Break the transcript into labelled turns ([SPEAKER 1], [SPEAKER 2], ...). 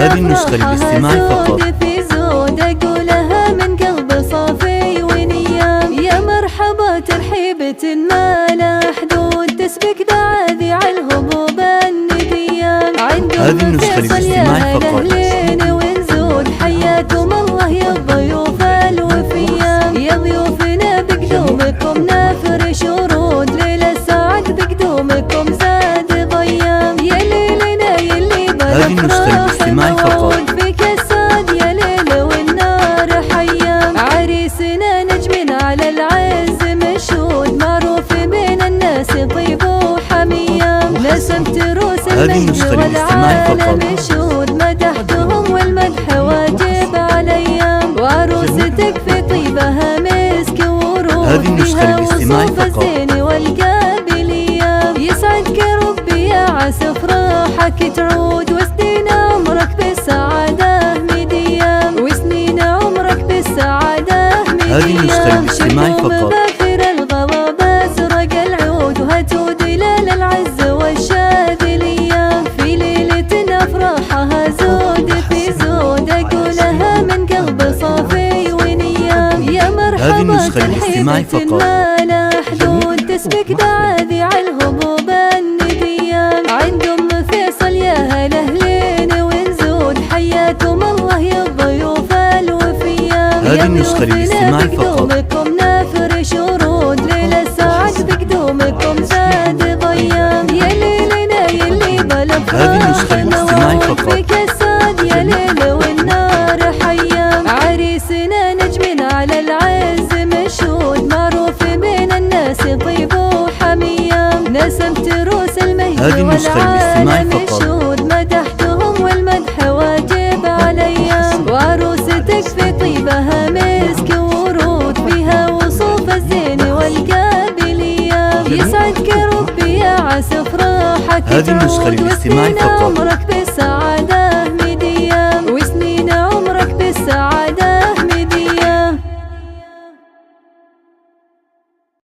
[SPEAKER 1] هذه النسخة للاستماع فقط.
[SPEAKER 2] في زود أقولها من قلب صافي ونيام، يا مرحبا ترحيبة ما لا حدود، تسبق بعاذي عالهبوب النديام.
[SPEAKER 1] هذه النسخة للاستماع فقط.
[SPEAKER 2] ونزود حياكم الله يا الضيوف الوفيام، يا ضيوفنا بقدومكم نفرش ورود، ليلة سعد بقدومكم زاد ضيام، يا ليلنا يلي
[SPEAKER 1] هذه النسخة للاستماع فقط.
[SPEAKER 2] فيك السعد يا ليلة والنار حيام، عريسنا نجم على العز مشهود، معروف بين الناس طيب وحميام، نسمت روس المجد والعالم مشهود، مدحتهم والمدح واجب عليام، وعروستك في طيبها مسك ورود، فيها وصوف الزين والقابليام، يسعدك ربي يا عسى افراحك تعود، وسنين عمرك بالسعادة مديام، وسنين عمرك بالسعادة مديام.
[SPEAKER 1] هذه النسخة للاستماع فقط.
[SPEAKER 2] باخر الغضب ازرق العود، وهتود الى العز والشاذليام، في ليلة افراحها زود في زود، اقولها من قلب صافي ونيام، يا مرحبا ترحيبة ما لا حدود، تسبق بعاذي عالهبوب النديام، عند ام فيصل يا هلا اهلين ونزود، حياكم الله يا الضيوف الوفيام،
[SPEAKER 1] هذه النسخة للاستماع فقط.
[SPEAKER 2] نفرش ورود، ليلة سعد بقدومكم زاد ضيام، يا ليلنا يلي بلغ
[SPEAKER 1] هذه النسخة للاستماع فقط.
[SPEAKER 2] فيك السعد يا ليلة والنار حيام، عريسنا نجم على العز مشهود، معروف بين الناس طيب وحميام، نسمت روس المهد والعالم مشهود، مدحتهم والمدح واجب عليام، وعروستك في طيبها مسك ورود، فيها وصوف الزين والقابليام، يسعدك ربي يا عسى افراحك
[SPEAKER 1] هذه النسخة للاستماع فقط.